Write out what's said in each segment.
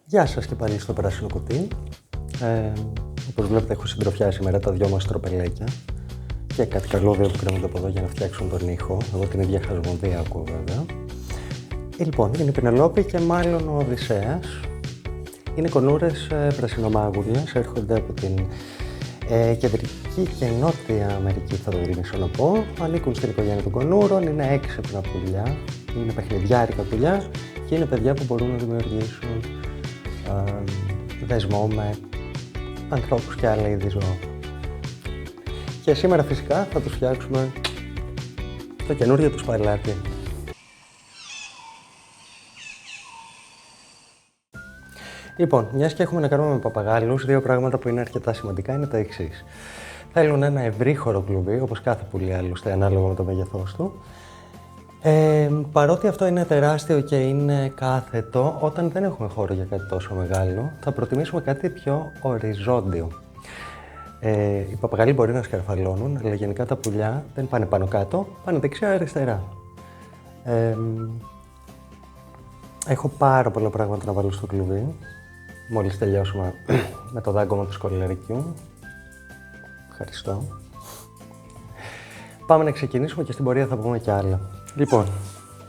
Γεια σας και πάλι στο πράσινο κουτί. Όπως βλέπετε έχω συντροφιά σήμερα τα δυο μας τροπελέκια και κάτι καλώδια που κρέμονται από εδώ για να φτιάξουν τον ήχο. Εγώ την ίδια χασμοδία ακούω βέβαια. Λοιπόν, είναι η Πηνελόπη και μάλλον ο Οδυσσέας. Είναι κονούρες πρασινομάγουλες, έρχονται από την κεντρική και νότια Αμερική, θα το γρινήσω να πω. Ανήκουν στην οικογένεια των κονούρων, είναι έξυπνα πουλιά, είναι παιχνιδιάρικα πουλιά και είναι παιδιά που μπορούν να δημιουργήσουν δεσμό με ανθρώπους και άλλα είδη ζώα. Και σήμερα φυσικά θα τους φτιάξουμε το καινούριο τους παλάτι. Λοιπόν, μιας και έχουμε να κάνουμε με παπαγάλους, δύο πράγματα που είναι αρκετά σημαντικά είναι τα εξής. Θέλουν ένα ευρύχωρο κλουβί, όπως κάθε πουλί άλλωστε, ανάλογα με το μέγεθός του. Παρότι αυτό είναι τεράστιο και είναι κάθετο, όταν δεν έχουμε χώρο για κάτι τόσο μεγάλο, θα προτιμήσουμε κάτι πιο οριζόντιο. Οι παπαγάλοι μπορεί να σκαρφαλώνουν, αλλά γενικά τα πουλιά δεν πάνε πάνω κάτω, πάνε δεξιά-αριστερά. Έχω πάρα πολλά πράγματα να βάλω στο κλουβί, μόλις τελειώσουμε με το δάγκωμα του σκολαρικιού. Ευχαριστώ. Πάμε να ξεκινήσουμε και στην πορεία θα πούμε κι άλλα. Λοιπόν,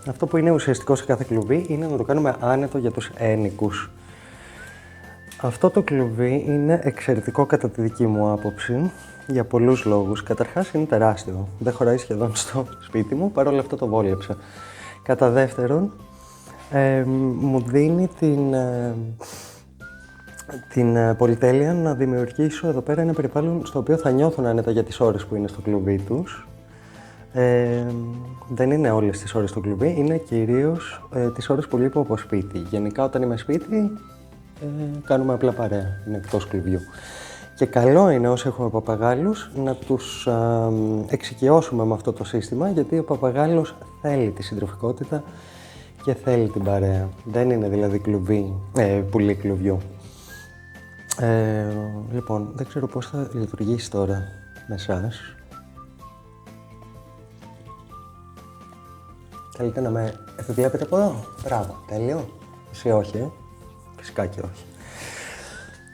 αυτό που είναι ουσιαστικό σε κάθε κλουβί είναι να το κάνουμε άνετο για τους ένοικους. Αυτό το κλουβί είναι εξαιρετικό κατά τη δική μου άποψη για πολλούς λόγους. Καταρχάς είναι τεράστιο, δεν χωράει σχεδόν στο σπίτι μου, παρόλα αυτό το βόλεψα. Κατά δεύτερον, μου δίνει την πολυτέλεια να δημιουργήσω εδώ πέρα ένα περιβάλλον στο οποίο θα νιώθουν άνετα για τις ώρες που είναι στο κλουβί τους. Δεν είναι όλες τις ώρες στο κλουβί, είναι κυρίως τις ώρες που λείπω από σπίτι. Γενικά όταν είμαι σπίτι κάνουμε απλά παρέα, είναι εκτός κλουβιού. Και καλό είναι όσοι έχουμε παπαγάλους να τους εξοικειώσουμε με αυτό το σύστημα, γιατί ο παπαγάλος θέλει τη συντροφικότητα και θέλει την παρέα. Δεν είναι δηλαδή πουλί κλουβιού. Λοιπόν, δεν ξέρω πώς θα λειτουργήσει τώρα με εσάς. Θέλετε να με επιβλέπετε από εδώ? Μπράβο, τέλειο. Εσύ όχι, φυσικά και όχι.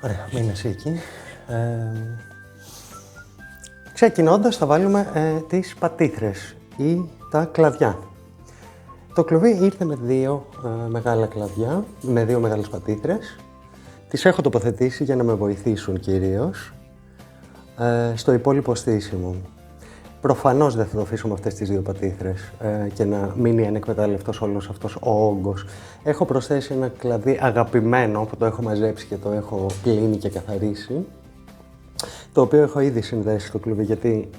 Ωραία, μείνε εσύ εκεί. Ξεκινώντας θα βάλουμε τις πατήθρες ή τα κλαδιά. Το κλουβί ήρθε με δύο μεγάλα κλαδιά, με δύο μεγάλες πατήθρες. Τις έχω τοποθετήσει για να με βοηθήσουν κυρίως στο υπόλοιπο στήσιμο. Προφανώς δεν θα το αφήσω με αυτές τις δύο πατήθρες και να μείνει ανεκμετάλλευτος όλος αυτός ο όγκος. Έχω προσθέσει ένα κλαδί αγαπημένο που το έχω μαζέψει και το έχω κλείνει και καθαρίσει, το οποίο έχω ήδη συνδέσει στο κλουβί γιατί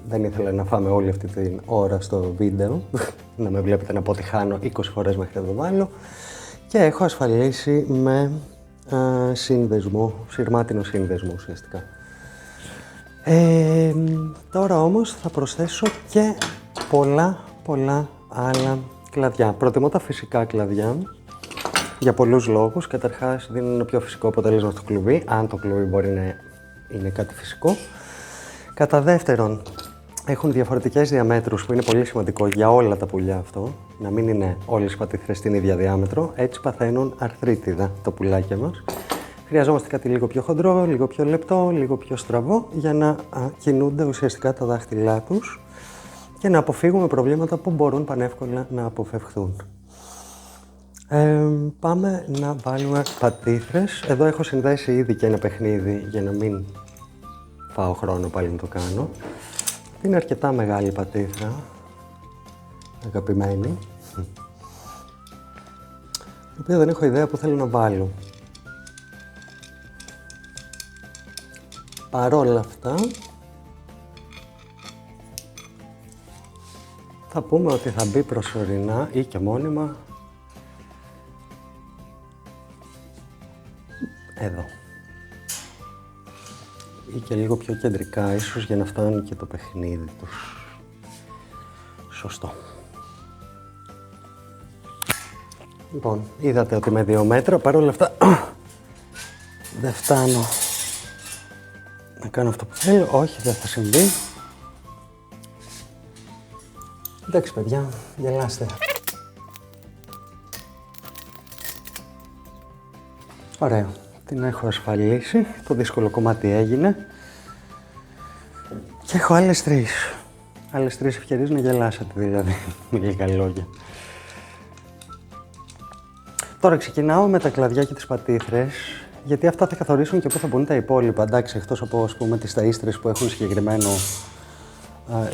δεν ήθελα να φάμε όλη αυτή την ώρα στο βίντεο, να με βλέπετε να πω ότι χάνω 20 φορές μέχρι να το βάλω, και έχω ασφαλίσει με σύνδεσμο, σειρμάτινο σύνδεσμο ουσιαστικά. Τώρα όμως θα προσθέσω και πολλά άλλα κλαδιά. Προτιμώ τα φυσικά κλαδιά για πολλούς λόγους. Καταρχάς δίνουν ένα πιο φυσικό αποτέλεσμα στο κλουβί, αν το κλουβί μπορεί να είναι κάτι φυσικό. Κατά δεύτερον, έχουν διαφορετικές διαμέτρους που είναι πολύ σημαντικό για όλα τα πουλιά αυτό. Να μην είναι όλες οι πατήθρες στην ίδια διάμετρο, έτσι παθαίνουν αρθρίτιδα τα πουλάκια μας. Χρειαζόμαστε κάτι λίγο πιο χοντρό, λίγο πιο λεπτό, λίγο πιο στραβό για να κινούνται ουσιαστικά τα δάχτυλά τους και να αποφύγουμε προβλήματα που μπορούν πανεύκολα να αποφευχθούν. Πάμε να βάλουμε πατήθρες. Εδώ έχω συνδέσει ήδη και ένα παιχνίδι για να μην φάω χρόνο πάλι να το κάνω. Είναι αρκετά μεγάλη πατήθρα, αγαπημένη, η οποία δεν έχω ιδέα που θέλω να βάλω. Παρόλα αυτά, θα πούμε ότι θα μπει προσωρινά ή και μόνιμα εδώ. Ή και λίγο πιο κεντρικά, ίσως για να φτάνει και το παιχνίδι τους. Σωστό. Λοιπόν, είδατε ότι με 2 μέτρα, παρόλα αυτά δεν φτάνω να κάνω αυτό που θέλω. Όχι, δεν θα συμβεί. Εντάξει παιδιά, γελάστε. Ωραίο. Την έχω ασφαλίσει. Το δύσκολο κομμάτι έγινε. Και έχω άλλες 3. Άλλες 3 ευκαιρίες να γελάσετε δηλαδή, με λίγα λόγια. Τώρα ξεκινάω με τα κλαδιά και τις πατήθρες, γιατί αυτά θα καθορίσουν και πού θα μπουν τα υπόλοιπα. Εντάξει, εκτός από, ας πούμε, τις ταΐστρες που έχουν συγκεκριμένο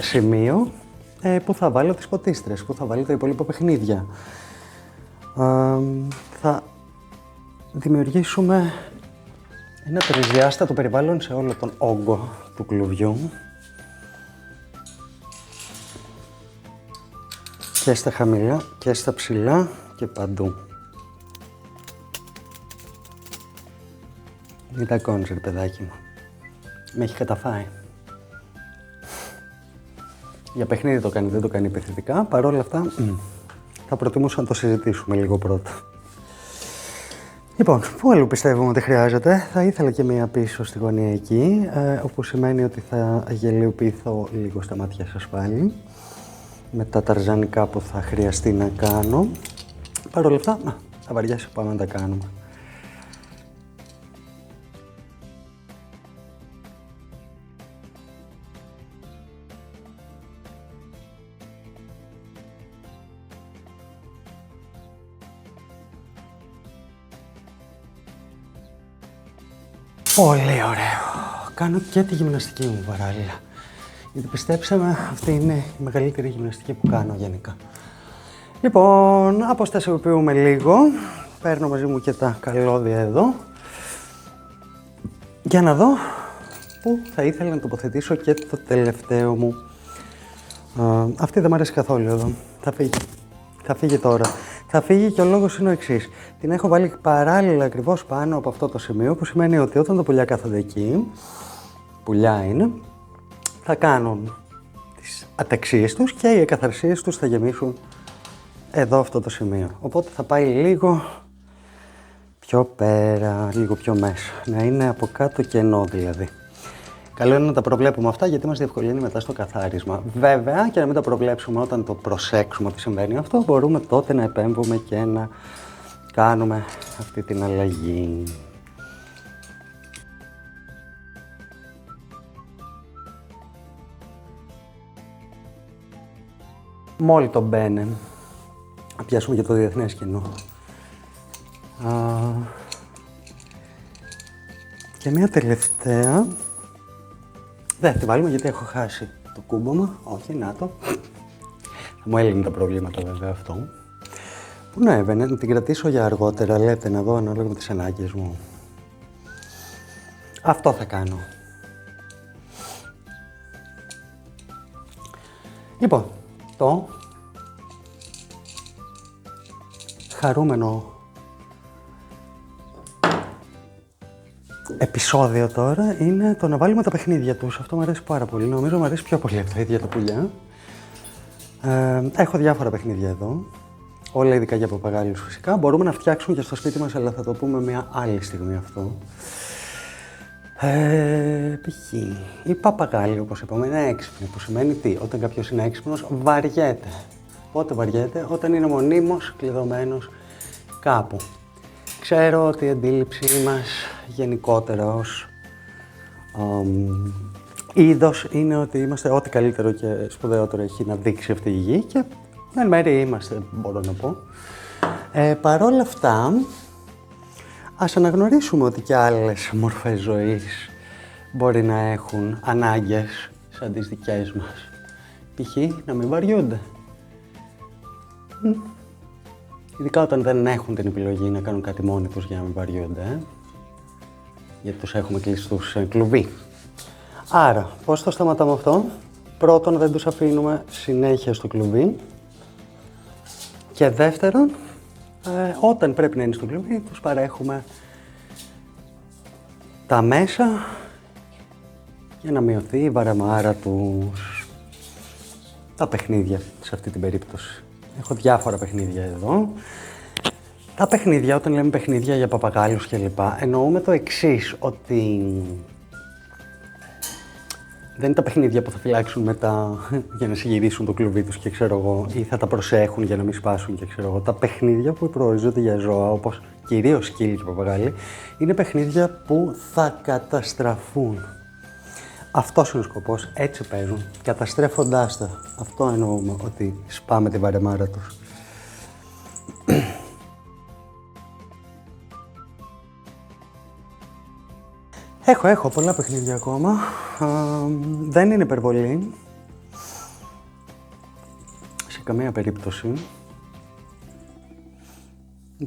σημείο, που θα βάλω τις ποτίστρες, που θα βάλω τα υπόλοιπα παιχνίδια. Θα δημιουργήσουμε ένα τρισδιάστατο περιβάλλον σε όλο τον όγκο του κλουβιού. Και στα χαμηλά και στα ψηλά και παντού. Μην τα κόνεις, ρε παιδάκι μου. Με έχει καταφάει. Για παιχνίδι το κάνει, δεν το κάνει επιθετικά. Παρ' όλα αυτά, θα προτιμούσα να το συζητήσουμε λίγο πρώτα. Λοιπόν, πού αλλού πιστεύουμε ότι χρειάζεται. Θα ήθελα και μία πίσω στη γωνία εκεί, όπου σημαίνει ότι θα γελιοποιηθώ λίγο στα μάτια σας πάλι, με τα ταρζανικά που θα χρειαστεί να κάνω. Παρ' όλα αυτά, θα βαριάσει, πάμε να τα κάνουμε. Πολύ ωραίο. Κάνω και τη γυμναστική μου παράλληλα. Γιατί πιστέψτε με, αυτή είναι η μεγαλύτερη γυμναστική που κάνω γενικά. Λοιπόν, αποστασιοποιούμε λίγο. Παίρνω μαζί μου και τα καλώδια εδώ. Για να δω πού θα ήθελα να τοποθετήσω και το τελευταίο μου. Αυτή δεν μου αρέσει καθόλου εδώ. Θα φύγει. Θα φύγει τώρα. Θα φύγει και ο λόγος είναι ο εξής. Την έχω βάλει παράλληλα ακριβώς πάνω από αυτό το σημείο, που σημαίνει ότι όταν τα πουλιά κάθονται εκεί, πουλιά είναι, θα κάνουν τις αταξίες τους και οι εκαθαρσίες τους θα γεμίσουν εδώ αυτό το σημείο. Οπότε θα πάει λίγο πιο πέρα, λίγο πιο μέσα. Να είναι από κάτω κενό δηλαδή. Καλό είναι να τα προβλέπουμε αυτά γιατί μας διευκολύνει μετά στο καθάρισμα. Βέβαια, και να μην τα προβλέψουμε όταν το προσέξουμε ότι συμβαίνει αυτό, μπορούμε τότε να επέμβουμε και να κάνουμε αυτή την αλλαγή. Molto bene. Να πιάσουμε και το διεθνές κοινό. Και μια τελευταία. Δεν θα τη βάλουμε γιατί έχω χάσει το κούμπομα. Όχι, να το. Θα μου έλυνε τα προβλήματα βέβαια αυτό. Πού να έβαινε, να την κρατήσω για αργότερα, λέτε, να δω ανάλογα με τις ανάγκες μου. Αυτό θα κάνω. Λοιπόν, το χαρούμενο επεισόδιο τώρα είναι το να βάλουμε τα παιχνίδια τους. Αυτό μου αρέσει πάρα πολύ. Νομίζω μου αρέσει πιο πολύ από τα ίδια τα πουλιά. Έχω διάφορα παιχνίδια εδώ. Όλα ειδικά για παπαγάλους φυσικά. Μπορούμε να φτιάξουμε και στο σπίτι μας, αλλά θα το πούμε μια άλλη στιγμή αυτό. Π.χ. οι παπαγάλοι, όπως είπαμε, είναι έξυπνοι. Που σημαίνει τι? Όταν κάποιος είναι έξυπνος, βαριέται. Πότε βαριέται? Όταν είναι μονίμως κλειδωμένος κάπου. Ξέρω ότι η αντίληψή μας γενικότερα ως είδος είναι ότι είμαστε ό,τι καλύτερο και σπουδαιότερο έχει να δείξει αυτή η γη και εν μέρει είμαστε, μπορώ να πω. Παρ' όλα αυτά, ας αναγνωρίσουμε ότι και άλλες μορφές ζωής μπορεί να έχουν ανάγκες σαν τις δικές μας. Π.χ. να μην βαριούνται. Ειδικά όταν δεν έχουν την επιλογή να κάνουν κάτι μόνοι τους για να μην βαριούνται. Γιατί τους έχουμε κλειστούς σε κλουβί. Άρα, πώς το σταματάμε αυτό? Πρώτον, δεν τους αφήνουμε συνέχεια στο κλουβί. Και δεύτερον, όταν πρέπει να είναι στο κλουβί, τους παρέχουμε τα μέσα για να μειωθεί η βαραμάρα τους. Τα παιχνίδια, σε αυτή την περίπτωση. Έχω διάφορα παιχνίδια εδώ. Τα παιχνίδια, όταν λέμε παιχνίδια για παπαγάλους κλπ, εννοούμε το εξής, ότι Δεν είναι τα παιχνίδια που θα φυλάξουν μετά για να συγυρίσουν το κλουβί τους και ξέρω εγώ, ή θα τα προσέχουν για να μην σπάσουν και ξέρω εγώ. Τα παιχνίδια που προορίζονται για ζώα, όπως κυρίως σκύλοι και παπαγάλοι, είναι παιχνίδια που θα καταστραφούν. Αυτός είναι ο σκοπός, έτσι παίζουν, καταστρέφοντάς τα. Αυτό εννοούμε, ότι σπάμε τη βαρεμάρα τους. Έχω πολλά παιχνίδια ακόμα. Δεν είναι υπερβολή. Σε καμία περίπτωση.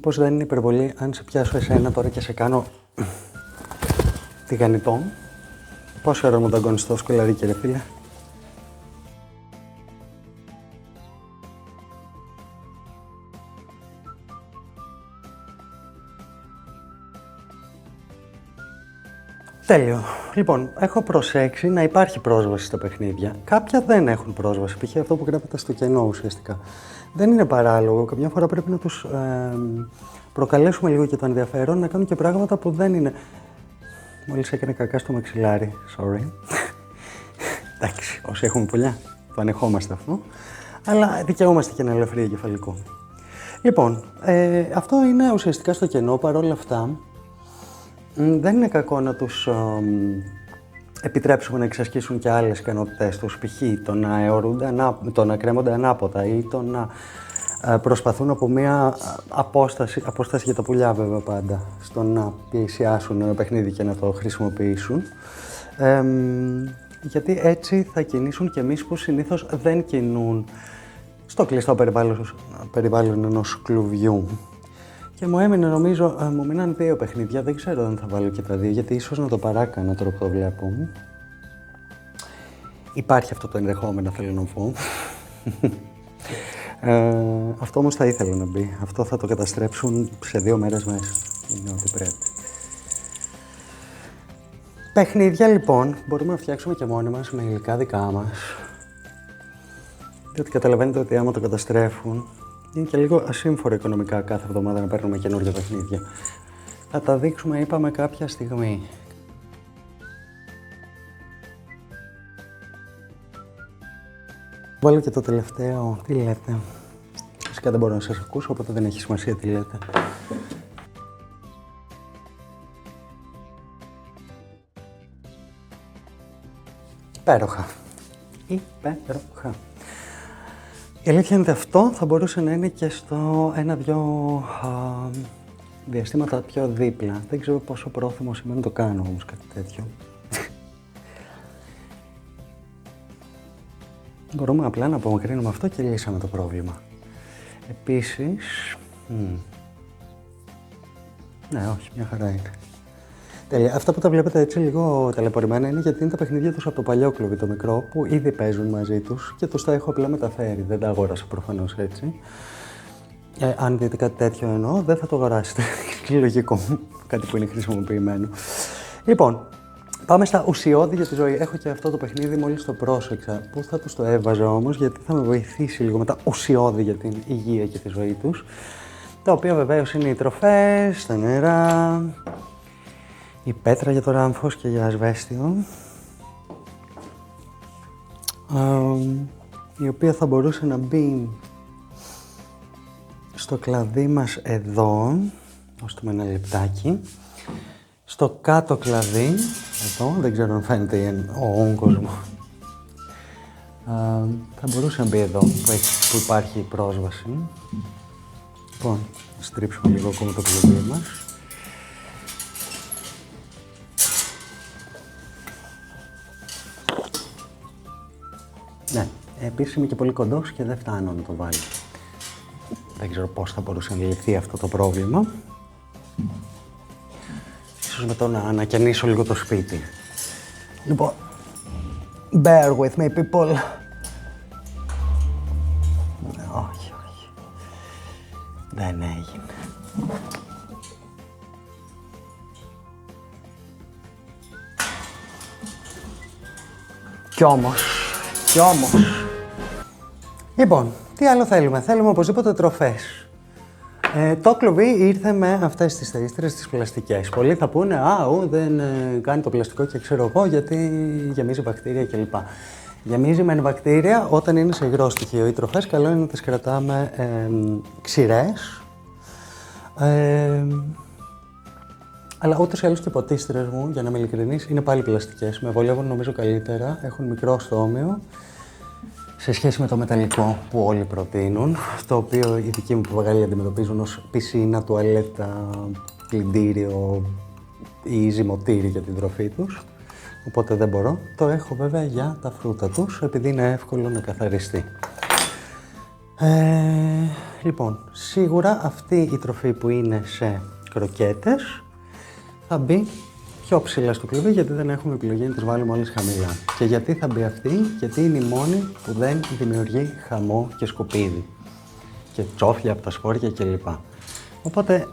Πώς δεν είναι υπερβολή αν σε πιάσω εσένα τώρα και σε κάνω τηγανιτό. Πόση ώρα μου δαγκώνεις στο σκολαρίκι ρε φίλε. Τέλειο. Λοιπόν, έχω προσέξει να υπάρχει πρόσβαση στα παιχνίδια. Κάποια δεν έχουν πρόσβαση, π.χ. αυτό που γράφεται στο κενό ουσιαστικά. Δεν είναι παράλογο, καμιά φορά πρέπει να τους προκαλέσουμε λίγο και το ενδιαφέρον να κάνουν και πράγματα που δεν είναι. Μόλις έκανε κακά στο μαξιλάρι, sorry. Εντάξει, όσοι έχουμε πουλιά, το ανεχόμαστε αυτό. Αλλά δικαιούμαστε και ένα ελαφρύ εγκεφαλικό. Λοιπόν, αυτό είναι ουσιαστικά στο κενό, παρόλα αυτά. Δεν είναι κακό να τους επιτρέψουμε να εξασκήσουν και άλλες ικανότητες τους, π.χ. το να κρέμονται ανάποτα ή το να προσπαθούν από μια απόσταση για τα πουλιά βέβαια πάντα, στο να πλησιάσουν ένα παιχνίδι και να το χρησιμοποιήσουν. Γιατί έτσι θα κινήσουν και εμείς που συνήθως δεν κινούν στο κλειστό περιβάλλον ενός κλουβιού. Και μου έμεινε, νομίζω, μου μείναν 2 παιχνίδια, δεν ξέρω αν θα βάλω και τα 2, γιατί ίσως να το παράκανα τώρα που το βλέπω. Υπάρχει αυτό το ενδεχόμενο, θέλω να πω. Αυτό όμως θα ήθελα να μπει. Αυτό θα το καταστρέψουν σε 2 μέρες μέσα. Είναι ό,τι πρέπει. Παιχνίδια λοιπόν μπορούμε να φτιάξουμε και μόνοι μας με υλικά δικά μας. Διότι καταλαβαίνετε ότι άμα το καταστρέφουν, είναι και λίγο ασύμφορο οικονομικά κάθε εβδομάδα να παίρνουμε καινούργια παιχνίδια. Θα τα δείξουμε, είπαμε, κάποια στιγμή. Βάλω και το τελευταίο. Τι λέτε? Φυσικά δεν μπορώ να σας ακούσω, οπότε δεν έχει σημασία τι λέτε. Υπέροχα. Υπέροχα. Η αλήθεια είναι ότι αυτό θα μπορούσε να είναι και στο 1-2 διαστήματα πιο δίπλα. Δεν ξέρω πόσο πρόθυμος είμαι να το κάνω όμως κάτι τέτοιο. Μπορούμε απλά να απομακρύνουμε αυτό και λύσαμε το πρόβλημα. Επίσης... Ναι, όχι, μια χαρά είναι. Τέλεια. Αυτά που τα βλέπετε έτσι λίγο ταλαιπωρημένα είναι γιατί είναι τα παιχνίδια τους από το παλιό κλουβί, το μικρό, που ήδη παίζουν μαζί τους και τους τα έχω απλά μεταφέρει. Δεν τα αγόρασα προφανώς έτσι. Αν δείτε κάτι τέτοιο εννοώ, δεν θα το αγοράσετε. Είναι λογικό. Κάτι που είναι χρησιμοποιημένο. Λοιπόν, πάμε στα ουσιώδη για τη ζωή. Έχω και αυτό το παιχνίδι, μόλις το πρόσεξα. Πού θα τους το έβαζα όμως, γιατί θα με βοηθήσει λίγο με τα ουσιώδη για την υγεία και τη ζωή τους. Τα οποία βεβαίως είναι οι τροφές, τα νερά, η πέτρα για το ράμφος και για ασβέστιο, η οποία θα μπορούσε να μπει στο κλαδί μας εδώ, δώστε με ένα λεπτάκι, στο κάτω κλαδί, εδώ, δεν ξέρω αν φαίνεται ο όγκος μου, θα μπορούσε να μπει εδώ που υπάρχει πρόσβαση. Λοιπόν, στρίψουμε λίγο ακόμα το κλαδί μας. Ναι, επίσης είμαι και πολύ κοντός και δεν φτάνω να το βάλω. Δεν ξέρω πώς θα μπορούσε να λυθεί αυτό το πρόβλημα. Ίσως με το να ανακαινήσω λίγο το σπίτι. Λοιπόν, bear with me people. Όχι, όχι. Δεν έγινε. Κι όμως. Λοιπόν, τι άλλο θέλουμε? Θέλουμε οπωσδήποτε τροφές. Το κλουβί ήρθε με αυτές τις ταΐστρες τις πλαστικές. Πολλοί θα πούνε δεν κάνει το πλαστικό και ξέρω εγώ γιατί γεμίζει βακτήρια κλπ. Γεμίζει με βακτήρια όταν είναι σε υγρό στοιχείο. Οι τροφές καλό είναι να τις κρατάμε ξηρές. Αλλά ούτως ή άλλως και οι ποτίστρες μου, για να είμαι ειλικρινής, είναι πάλι πλαστικές. Με βολεύουν νομίζω καλύτερα, έχουν μικρό στόμιο σε σχέση με το μεταλλικό που όλοι προτείνουν, το οποίο οι δικοί μου παπαγάλοι αντιμετωπίζουν ως πισίνα, τουαλέτα, πλυντήριο ή ζυμωτήρι για την τροφή τους. Οπότε δεν μπορώ. Το έχω βέβαια για τα φρούτα τους, επειδή είναι εύκολο να καθαριστεί. Λοιπόν, σίγουρα αυτή η τροφή που είναι σε κροκέτες θα μπει πιο ψηλά στο κλουβί, γιατί δεν έχουμε επιλογή να τις βάλουμε όλες χαμηλά. Και γιατί θα μπει αυτή, γιατί είναι η μόνη που δεν δημιουργεί χαμό και σκουπίδι και τσόφλια από τα σπόρια κλπ. Οπότε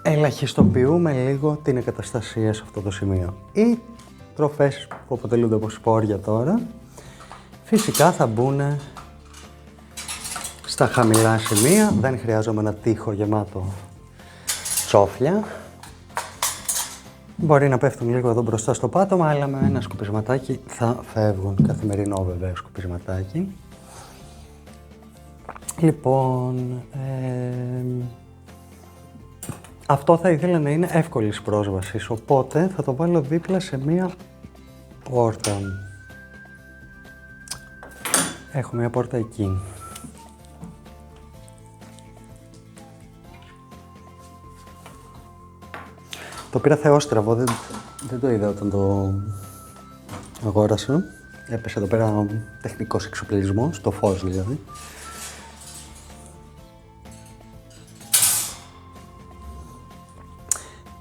ελαχιστοποιούμε λίγο την εγκαταστασία σε αυτό το σημείο. Οι τροφές που αποτελούνται από σπόρια τώρα, φυσικά θα μπουν στα χαμηλά σημεία, δεν χρειάζομαι ένα τοίχο γεμάτο τσόφλια. Μπορεί να πέφτουν λίγο εδώ μπροστά στο πάτωμα, αλλά με ένα σκουπισματάκι θα φεύγουν. Καθημερινό βέβαια σκουπισματάκι. Λοιπόν, αυτό θα ήθελα να είναι εύκολης πρόσβασης, οπότε θα το βάλω δίπλα σε μία πόρτα. Έχω μία πόρτα εκεί. Το πήρα θεόστραβο, δεν το είδα όταν το αγόρασα. Έπεσε εδώ πέρα τεχνικός εξοπλισμός, το φως δηλαδή.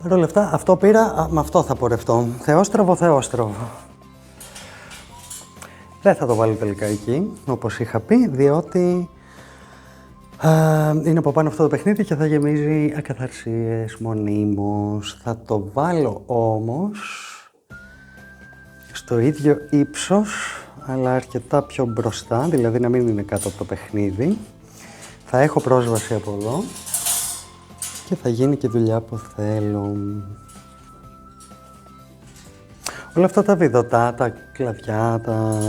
Παρ' όλα αυτά, αυτό πήρα, με αυτό θα πορευτώ. Θεόστραβο. Δεν θα το βάλω τελικά εκεί, όπως είχα πει, διότι είναι από πάνω αυτό το παιχνίδι και θα γεμίζει ακαθαρσίες μονίμως. Θα το βάλω όμως στο ίδιο ύψος, αλλά αρκετά πιο μπροστά, δηλαδή να μην είναι κάτω από το παιχνίδι. Θα έχω πρόσβαση από εδώ και θα γίνει και δουλειά που θέλω. Όλα αυτά τα βιδωτά, τα κλαδιά,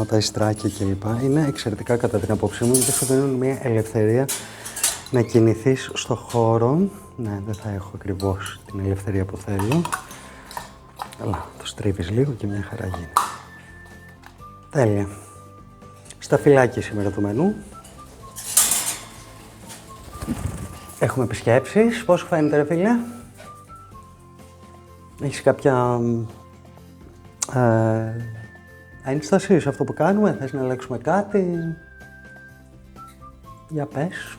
τα ιστράκια κλπ. Είναι εξαιρετικά κατά την απόψη μου, γιατί σου δίνουν μια ελευθερία να κινηθείς στο χώρο. Ναι, δεν θα έχω ακριβώς την ελευθερία που θέλω. Αλλά το στρίβεις λίγο και μια χαρά γίνει. Τέλεια. Σταφυλάκι σήμερα το μενού. Έχουμε επισκέψεις. Πώς σου φαίνεται ρε φίλε? Έχεις κάποια ένσταση σε αυτό που κάνουμε? Θες να αλλάξουμε κάτι? Για πες.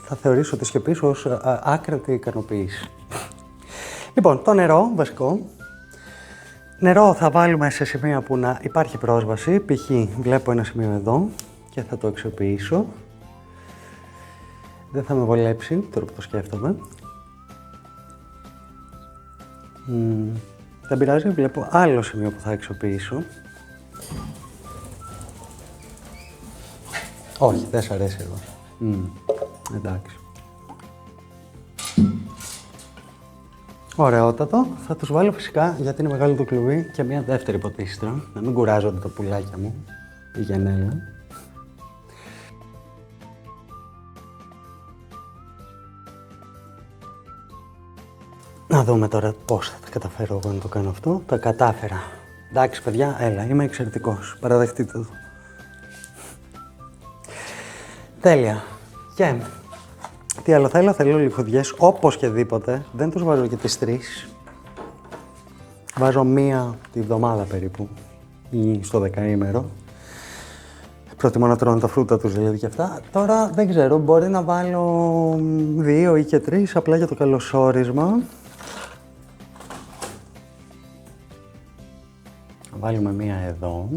Θα θεωρήσω τη σκεπή σου ως άκρατη ικανοποίηση. Λοιπόν, το νερό, βασικό. Νερό θα βάλουμε σε σημεία που να υπάρχει πρόσβαση. Π.χ. βλέπω ένα σημείο εδώ και θα το αξιοποιήσω. Δεν θα με βολέψει, τώρα που το σκέφτομαι. Δεν πειράζει, βλέπω άλλο σημείο που θα αξιοποιήσω. Όχι, δεν σ' αρέσει εδώ. Εντάξει. Ωραιότατο. Θα τους βάλω φυσικά, γιατί είναι μεγάλο το κλουβί, και μια δεύτερη ποτίστρα. Να μην κουράζονται τα πουλάκια μου, η γενέλα. Να δούμε τώρα πώς θα τα καταφέρω εγώ να το κάνω αυτό. Τα κατάφερα. Εντάξει παιδιά, έλα, είμαι εξαιρετικός. Παραδεχτείτε το. Τέλεια. Και τι άλλο θέλω? Θέλω λιχουδιές οπωσδήποτε. Δεν τους βάζω και τις 3. Βάζω μία τη βδομάδα περίπου ή στο δεκαήμερο. Προτιμώ να τρώνε τα φρούτα τους δηλαδή και αυτά. Τώρα δεν ξέρω, μπορεί να βάλω 2 ή και 3 απλά για το καλωσόρισμα. Να βάλουμε μία εδώ.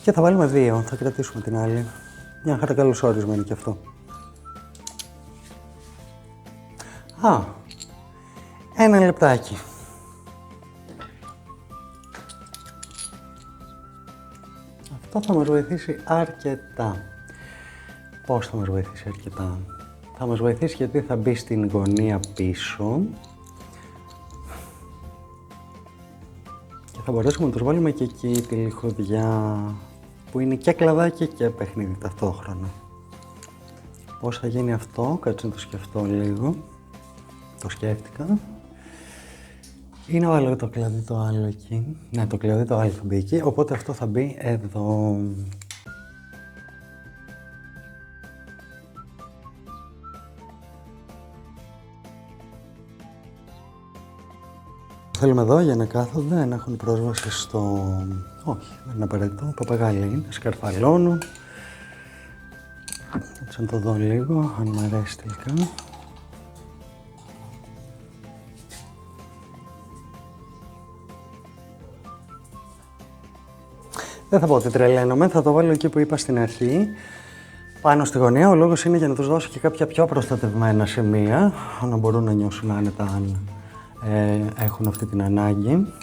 Και θα βάλουμε 2, θα κρατήσουμε την άλλη. Μια χαρά καλωσόρισμα είναι και αυτό. 1 λεπτάκι. Αυτό θα μας βοηθήσει αρκετά. Πώς θα μας βοηθήσει αρκετά? Θα μας βοηθήσει γιατί θα μπει στην γωνία πίσω και θα μπορέσουμε να τους βάλουμε και εκεί τη λιχωδιά που είναι και κλαδάκι και παιχνίδι ταυτόχρονα. Πώς θα γίνει αυτό? Κάτσε να το σκεφτώ λίγο. Το σκέφτηκα. Ή να βάλω το κλαδί το άλλο εκεί. Ναι, το κλαδί το άλλο θα μπει εκεί, οπότε αυτό θα μπει εδώ. Θέλουμε εδώ για να κάθονται, να έχουν πρόσβαση στο... Όχι, δεν είναι απαραίτητο, παπαγάλια είναι, σκαρφαλώνουν. Έτσι να το δω λίγο, αν μου αρέσει τελικά. Δεν θα πω ότι τρελαίνομαι, θα το βάλω εκεί που είπα στην αρχή, πάνω στη γωνία. Ο λόγος είναι για να τους δώσω και κάποια πιο προστατευμένα σημεία, να μπορούν να νιώσουν άνετα αν έχουν αυτή την ανάγκη.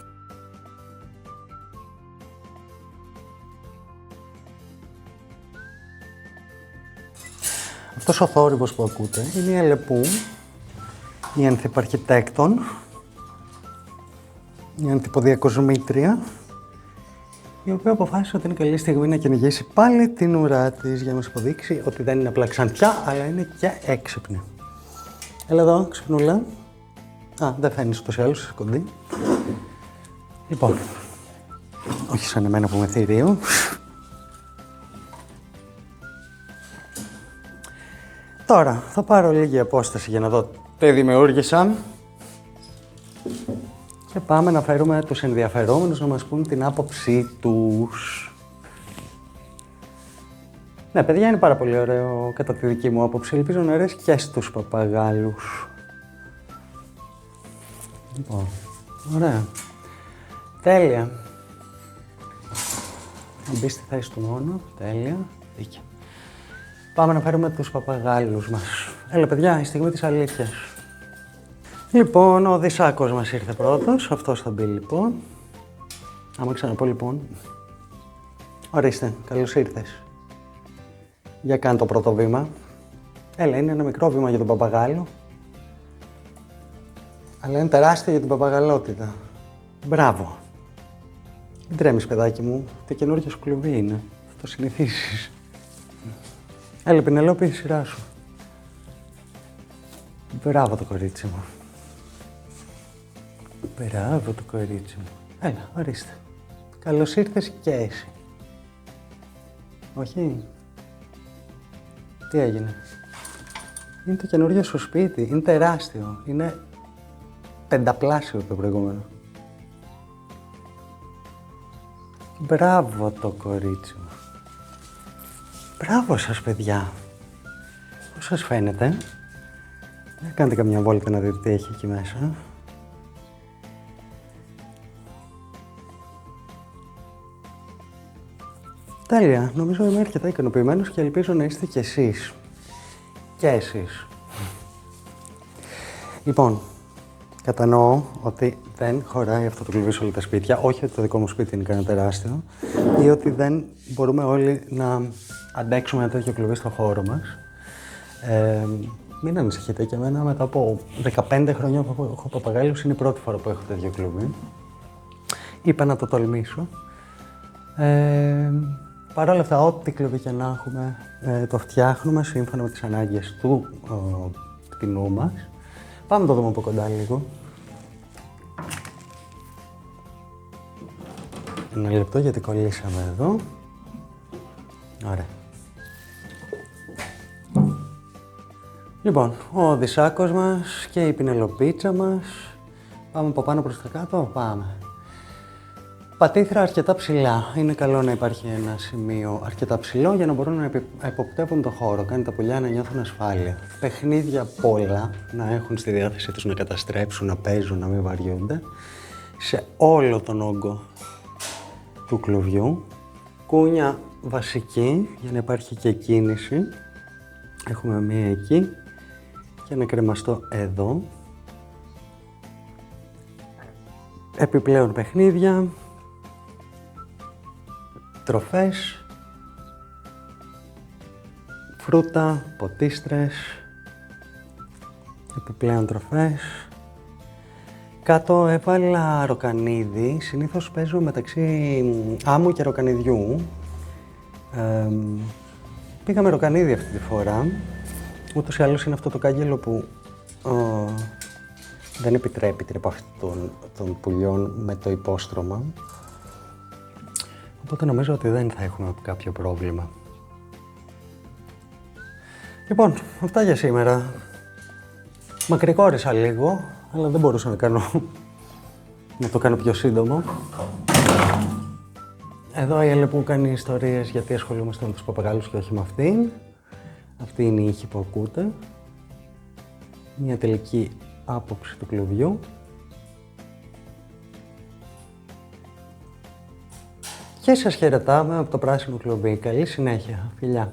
Αυτός ο θόρυβος που ακούτε είναι η Αλεπού, η ανθιπαρχιτέκτον, η ανθιποδιακοσμήτρια, η οποία αποφάσισε ότι είναι καλή στιγμή να κυνηγήσει πάλι την ουρά της για να μας αποδείξει ότι δεν είναι απλά ξαντιά, αλλά είναι και έξυπνη. Έλα εδώ, ξυπνούλα. Α, δεν φαίνεις ούτως ή άλλως, είσαι κοντή. Λοιπόν, όχι σαν εμένα που είμαι θηρίο. Τώρα, θα πάρω λίγη απόσταση για να δω τι δημιούργησα. Και πάμε να φέρουμε τους ενδιαφερόμενους να μας πούν την άποψή τους. Ναι, παιδιά, είναι πάρα πολύ ωραίο κατά τη δική μου άποψη. Ελπίζω να αρέσει και στους παπαγάλους. Λοιπόν, ωραία. Τέλεια. Να μπει στη θέση του μόνο. Τέλεια. Δίκαια. Πάμε να φέρουμε τους παπαγάλους μας. Έλα, παιδιά, η στιγμή της αλήθειας. Λοιπόν, ο Δυσάκος μας ήρθε πρώτος. Αυτός θα μπει λοιπόν. Άμα ξαναπώ λοιπόν. Ορίστε, καλώς ήρθες. Για κάνε το πρώτο βήμα. Έλα, είναι ένα μικρό βήμα για τον παπαγάλο. Αλλά είναι τεράστιο για την παπαγαλότητα. Μπράβο. Μην τρέμεις, παιδάκι μου. Το καινούργιο σου κλουβί είναι. Θα το συνηθίσεις. Έλα, Πινελόπη, η σειρά σου. Μπράβο το κορίτσι μου. Μπράβο το κορίτσι μου. Έλα, ορίστε. Καλώς ήρθες και εσύ. Όχι. Τι έγινε? Είναι το καινούργιο σου σπίτι. Είναι τεράστιο. Είναι πενταπλάσιο το προηγούμενο. Μπράβο το κορίτσι μου. Μπράβο σας, παιδιά. Πώς σας φαίνεται? Κάντε καμιά βόλτα να δείτε τι έχει εκεί μέσα. Τέλεια. Νομίζω είμαι αρκετά ικανοποιημένος και ελπίζω να είστε κι εσείς. Και εσείς. Λοιπόν, κατανοώ ότι δεν χωράει αυτό το κλουβί σε όλα τα σπίτια. Όχι ότι το δικό μου σπίτι είναι κανένα τεράστιο ή ότι δεν μπορούμε όλοι να αντέξουμε ένα τέτοιο κλουβί στο χώρο μας. Μην ανησυχείτε, και εμένα μετά από 15 χρόνια που έχω παπαγάλους είναι η πρώτη φορά που έχω τέτοιο κλουβί. Είπα να το τολμήσω. Παρ' όλα αυτά, ό,τι κλουβί και να έχουμε, το φτιάχνουμε σύμφωνα με τις ανάγκες του κτηνού μας. Πάμε να το δούμε από κοντά λίγο. Ένα λεπτό γιατί κολλήσαμε εδώ. Ωραία. Λοιπόν, ο Δυσάκος μας και η Πινελοπίτσα μας. Πάμε από πάνω προς τα κάτω, πάμε. Πατήθρα αρκετά ψηλά. Είναι καλό να υπάρχει ένα σημείο αρκετά ψηλό για να μπορούν να εποπτεύουν το χώρο. Κάνει τα πουλιά να νιώθουν ασφάλεια. Παιχνίδια πολλά να έχουν στη διάθεσή τους να καταστρέψουν, να παίζουν, να μην βαριούνται. Σε όλο τον όγκο του κλουβιού. Κούνια βασική για να υπάρχει και κίνηση. Έχουμε μία εκεί και ένα κρεμαστό εδώ. Επιπλέον παιχνίδια, τροφές, φρούτα, ποτίστρες, επιπλέον τροφές. Κάτω έβαλα ροκανίδι, συνήθως παίζω μεταξύ άμμου και ροκανιδιού. Πήγαμε ροκανίδι αυτή τη φορά, ούτως ή άλλως είναι αυτό το κάγκελο που δεν επιτρέπει την επαφή των πουλιών με το υπόστρωμα. Οπότε νομίζω ότι δεν θα έχουμε κάποιο πρόβλημα. Λοιπόν, αυτά για σήμερα. Μακρηγόρησα λίγο, αλλά δεν μπορούσα να το κάνω πιο σύντομο. Εδώ η Έλλη που κάνει ιστορίες γιατί ασχολούμαστε με τους παπαγάλους και όχι με αυτήν. Αυτή είναι η ήχη που ακούτε. Μια τελική άποψη του κλουβιού. Και σας χαιρετάμε από το πράσινο κλουβί. Καλή συνέχεια. Φιλιά.